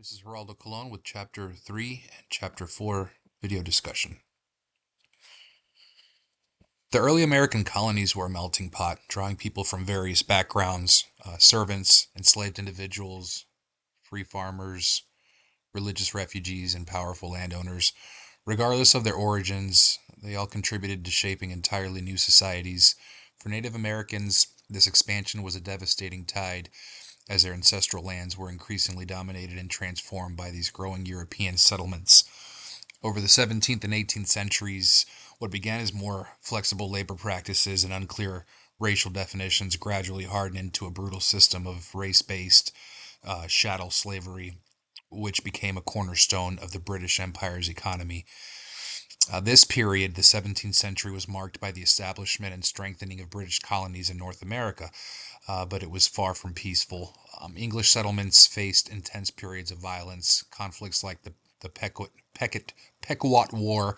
This is Geraldo Colon with Chapter 3 and Chapter 4 video discussion. The early American colonies were a melting pot, drawing people from various backgrounds servants, enslaved individuals, free farmers, religious refugees, and powerful landowners. Regardless of their origins, they all contributed to shaping entirely new societies. For Native Americans, this expansion was a devastating tide, as their ancestral lands were increasingly dominated and transformed by these growing European settlements. Over the 17th and 18th centuries, what began as more flexible labor practices and unclear racial definitions gradually hardened into a brutal system of race based chattel slavery, which became a cornerstone of the British Empire's economy. This period, the 17th century, was marked by the establishment and strengthening of British colonies in North America, but it was far from peaceful. English settlements faced intense periods of violence, conflicts like the Pequot War,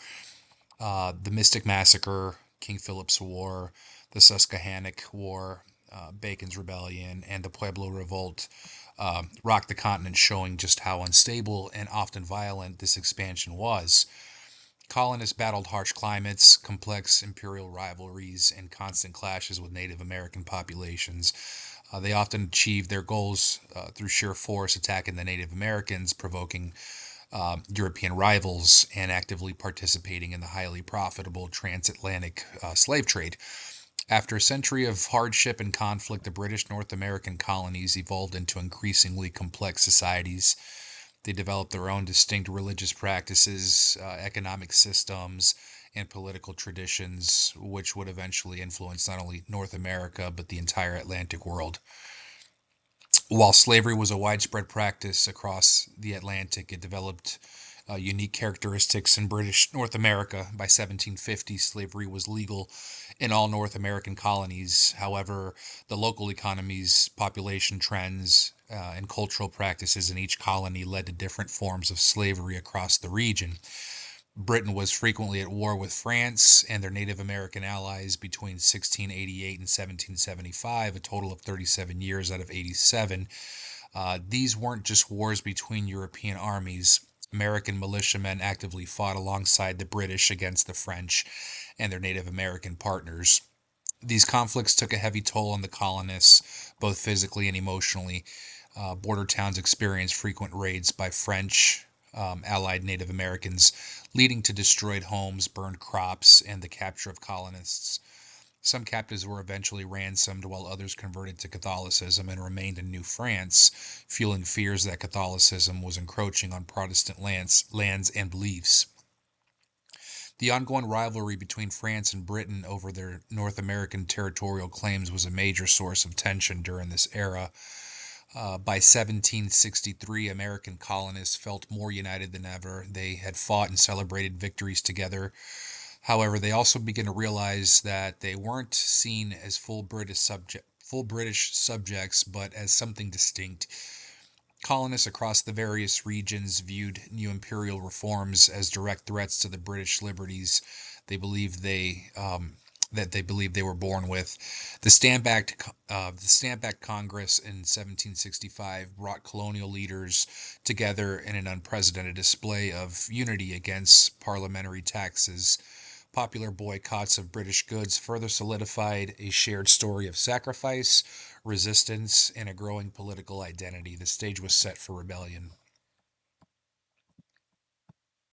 the Mystic Massacre, King Philip's War, the Susquehannock War, Bacon's Rebellion, and the Pueblo Revolt rocked the continent, showing just how unstable and often violent this expansion was. Colonists battled harsh climates, complex imperial rivalries, and constant clashes with Native American populations. They often achieved their goals through sheer force, attacking the Native Americans, provoking European rivals, and actively participating in the highly profitable transatlantic slave trade. After a century of hardship and conflict, the British North American colonies evolved into increasingly complex societies. They developed their own distinct religious practices, economic systems, and political traditions, which would eventually influence not only North America, but the entire Atlantic world. While slavery was a widespread practice across the Atlantic, it developed unique characteristics in British North America. By 1750, slavery was legal in all North American colonies. However, the local economies, population trends, and cultural practices in each colony led to different forms of slavery across the region. Britain was frequently at war with France and their Native American allies between 1688 and 1775, a total of 37 years out of 87. These weren't just wars between European armies. American militiamen actively fought alongside the British against the French and their Native American partners. These conflicts took a heavy toll on the colonists, both physically and emotionally. Border towns experienced frequent raids by French, allied Native Americans, leading to destroyed homes, burned crops, and the capture of colonists. Some captives were eventually ransomed, while others converted to Catholicism and remained in New France, fueling fears that Catholicism was encroaching on Protestant lands and beliefs. The ongoing rivalry between France and Britain over their North American territorial claims was a major source of tension during this era. By 1763, American colonists felt more united than ever. They had fought and celebrated victories together. However, they also began to realize that they weren't seen as full British subjects, but as something distinct. Colonists across the various regions viewed new imperial reforms as direct threats to the British liberties they believed they were born with. The Stamp Act Congress in 1765 brought colonial leaders together in an unprecedented display of unity against parliamentary taxes. Popular boycotts of British goods further solidified a shared story of sacrifice, resistance, and a growing political identity. The stage was set for rebellion.